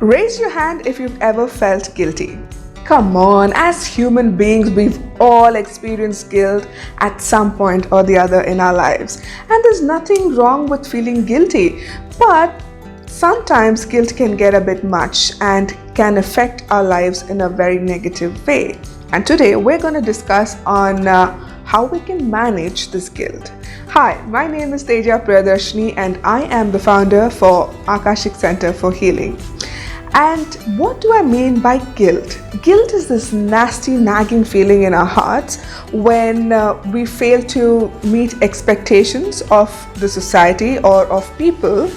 Raise your hand if you've ever felt guilty. Come on, as human beings, we've all experienced guilt at some point or the other in our lives. And there's nothing wrong with feeling guilty. But sometimes guilt can get a bit much and can affect our lives in a very negative way. And today we're going to discuss on how we can manage this guilt. Hi, my name is Teja Priyadarshini and I am the founder for Akashic Center for Healing. And what do I mean by guilt? Guilt is this nasty, nagging feeling in our hearts when we fail to meet expectations of the society or of people,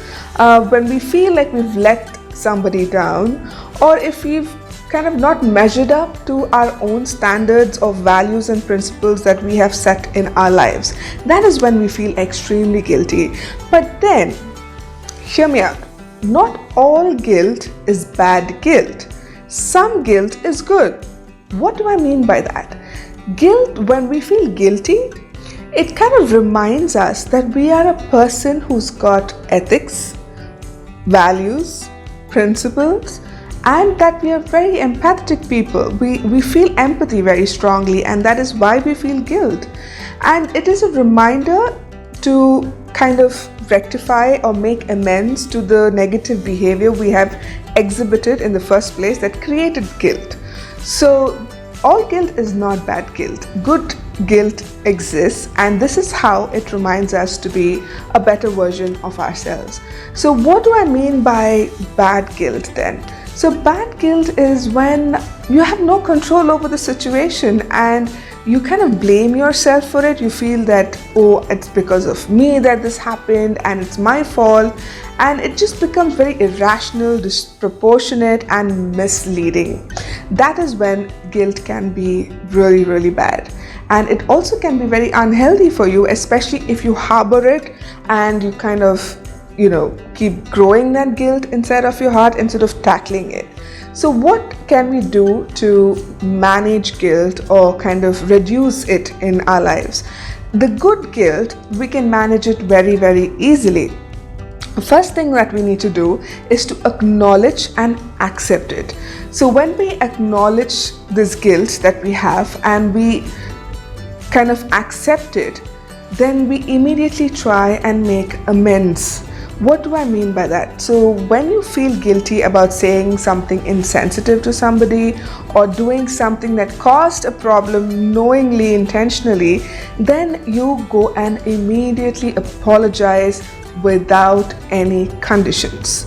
when we feel like we've let somebody down, or if we've kind of not measured up to our own standards of values and principles that we have set in our lives. That is when we feel extremely guilty. But then, hear me out. Not all guilt is bad guilt. Some guilt is good. What do I mean by that? Guilt, when we feel guilty, it kind of reminds us that we are a person who's got ethics, values, principles, and that we are very empathetic people. We feel empathy very strongly, and that is why we feel guilt. And it is a reminder to kind of rectify or make amends to the negative behavior we have exhibited in the first place that created guilt. So all guilt is not bad guilt. Good guilt exists, and this is how it reminds us to be a better version of ourselves. So what do I mean by bad guilt then? So bad guilt is when you have no control over the situation and you kind of blame yourself for it. You feel that, oh, it's because of me that this happened and it's my fault. And it just becomes very irrational, disproportionate, and misleading. That is when guilt can be really, really bad. And it also can be very unhealthy for you, especially if you harbor it and you kind of, keep growing that guilt inside of your heart instead of tackling it. So what can we do to manage guilt or kind of reduce it in our lives? The good guilt, we can manage it very, very easily. The first thing that we need to do is to acknowledge and accept it. So when we acknowledge this guilt that we have and we kind of accept it, then we immediately try and make amends. What do I mean by that? So when you feel guilty about saying something insensitive to somebody or doing something that caused a problem knowingly, intentionally, then you go and immediately apologize without any conditions.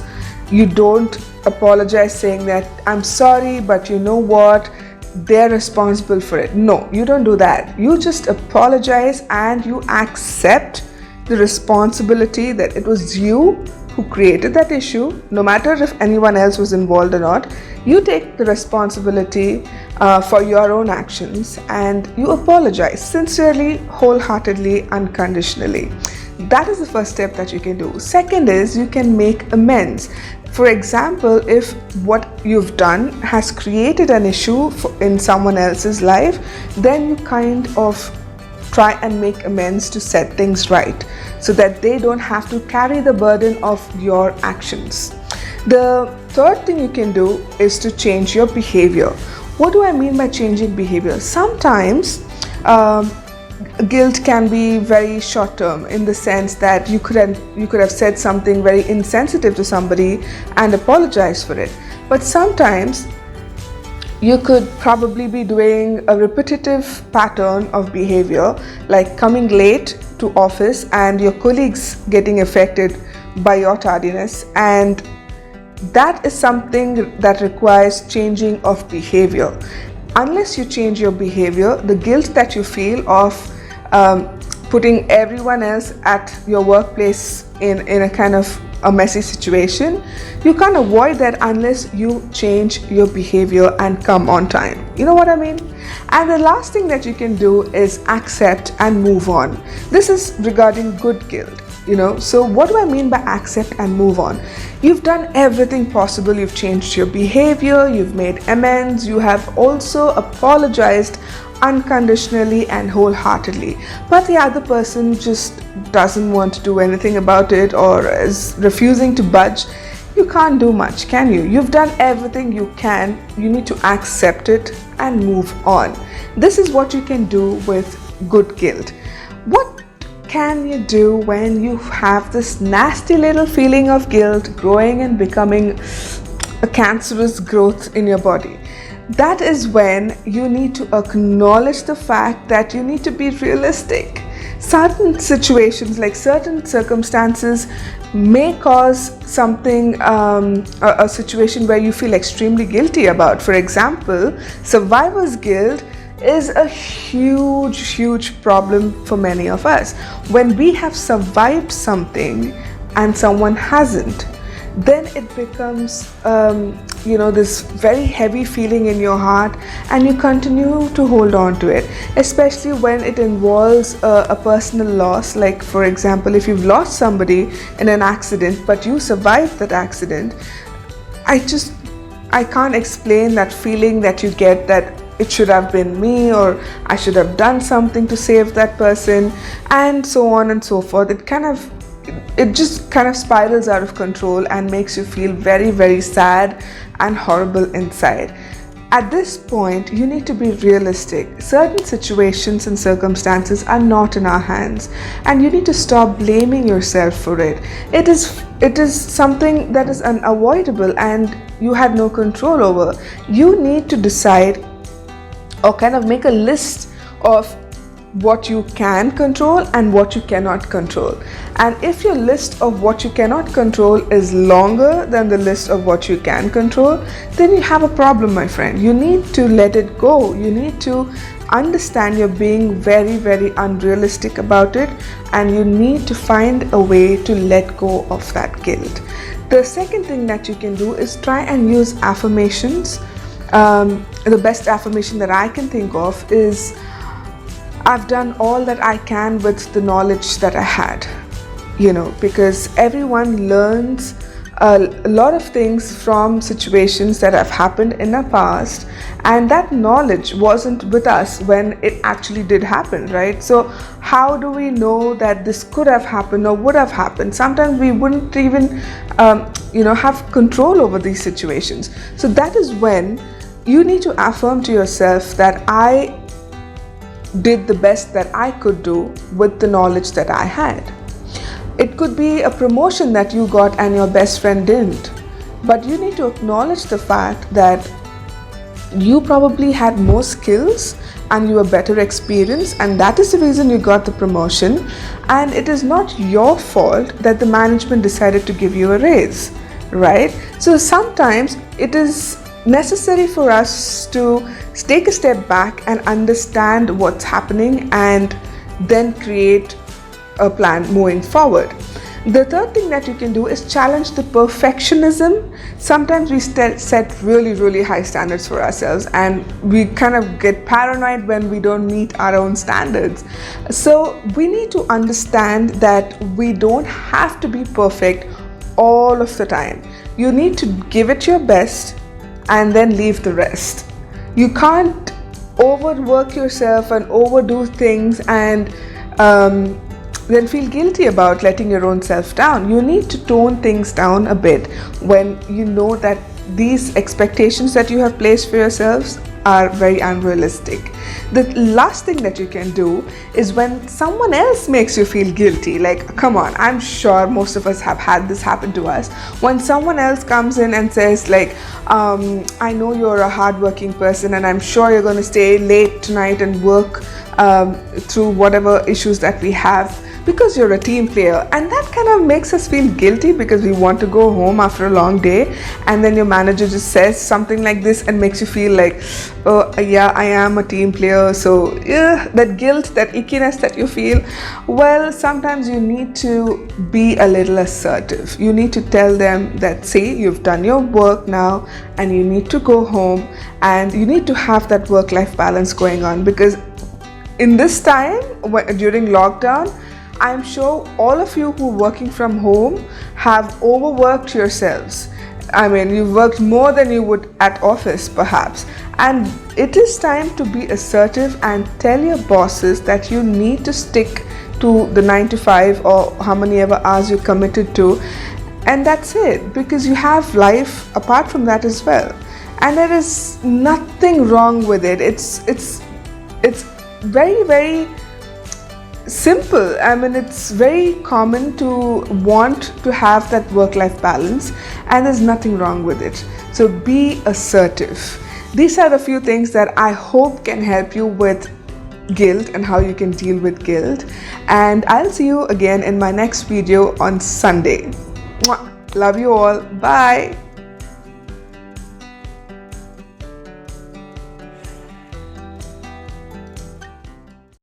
You don't apologize saying that, I'm sorry, but you know what? They're responsible for it. No, you don't do that. You just apologize and you accept the responsibility that it was you who created that issue. No matter if anyone else was involved or not, you take the responsibility for your own actions and you apologize sincerely, wholeheartedly, unconditionally. That is the first step that you can do. Second is you can make amends. For example, if what you've done has created an issue in someone else's life, then you kind of try and make amends to set things right so that they don't have to carry the burden of your actions. The third thing you can do is to change your behavior. What do I mean by changing behavior? Sometimes guilt can be very short term in the sense that you could have said something very insensitive to somebody and apologized for it. But sometimes you could probably be doing a repetitive pattern of behavior, like coming late to office and your colleagues getting affected by your tardiness, and that is something that requires changing of behavior. Unless you change your behavior, the guilt that you feel of putting everyone else at your workplace in a kind of a messy situation, you can't avoid that unless you change your behavior and come on time. You know what I mean? And the last thing that you can do is accept and move on. This is regarding good guilt. So what do I mean by accept and move on? You've done everything possible. You've changed your behavior, you've made amends, you have also apologized unconditionally and wholeheartedly, but the other person just doesn't want to do anything about it or is refusing to budge. you can't do much, can you? You've done everything you can. You need to accept it and move on. This is what you can do with good guilt. What can you do when you have this nasty little feeling of guilt growing and becoming a cancerous growth in your body? That is when you need to acknowledge the fact that you need to be realistic. Certain situations, like certain circumstances, may cause something, a situation where you feel extremely guilty about. For example, survivor's guilt is a huge problem for many of us. When we have survived something and someone hasn't, then it becomes this very heavy feeling in your heart, and you continue to hold on to it, especially when it involves a personal loss. Like, for example, if you've lost somebody in an accident but you survived that accident, I can't explain that feeling that you get, that it should have been me, or I should have done something to save that person, and so on and so forth. It just kind of spirals out of control and makes you feel very sad and horrible inside. At this point, you need to be realistic. Certain situations and circumstances are not in our hands, and you need to stop blaming yourself for it. It is something that is unavoidable and you had no control over. You need to decide, or kind of make a list of what you can control and what you cannot control. And if your list of what you cannot control is longer than the list of what you can control, then you have a problem, my friend. You need to let it go. You need to understand you're being very unrealistic about it, and you need to find a way to let go of that guilt. The second thing that you can do is try and use affirmations. The best affirmation that I can think of is, I've done all that I can with the knowledge that I had. Because everyone learns a lot of things from situations that have happened in the past, and that knowledge wasn't with us when it actually did happen, right? So how do we know that this could have happened or would have happened? Sometimes we wouldn't even have control over these situations. So that is when you need to affirm to yourself that I did the best that I could do with the knowledge that I had. It could be a promotion that you got and your best friend didn't, but you need to acknowledge the fact that you probably had more skills and you were better experienced, and that is the reason you got the promotion, and it is not your fault that the management decided to give you a raise, right? So sometimes it is necessary for us to take a step back and understand what's happening and then create a plan moving forward. The third thing that you can do is challenge the perfectionism. Sometimes we set really high standards for ourselves, and we kind of get paranoid when we don't meet our own standards. So we need to understand that we don't have to be perfect all of the time. You need to give it your best and then leave the rest. You can't overwork yourself and overdo things and then feel guilty about letting your own self down. You need to tone things down a bit when you know that these expectations that you have placed for yourselves are very unrealistic. The last thing that you can do is when someone else makes you feel guilty, like, come on, I'm sure most of us have had this happen to us. When someone else comes in and says, like, I know you're a hardworking person and I'm sure you're going to stay late tonight and work through whatever issues that we have because you're a team player, and that kind of makes us feel guilty because we want to go home after a long day, and then your manager just says something like this and makes you feel like, oh yeah, I am a team player. So yeah, that guilt, that ickiness that you feel, well, sometimes you need to be a little assertive. You need to tell them that, see, you've done your work now and you need to go home, and you need to have that work-life balance going on, because in this time during lockdown, I'm sure all of you who are working from home have overworked yourselves. I mean, you've worked more than you would at office perhaps. And it is time to be assertive and tell your bosses that you need to stick to the 9 to 5 or how many ever hours you're committed to. and that's it, because you have life apart from that as well, and there is nothing wrong with it. It's very, very simple. I mean, it's very common to want to have that work-life balance, and there's nothing wrong with it. So be assertive. These are the few things that I hope can help you with guilt and how you can deal with guilt. And I'll see you again in my next video on Sunday. Mwah. Love you all. Bye.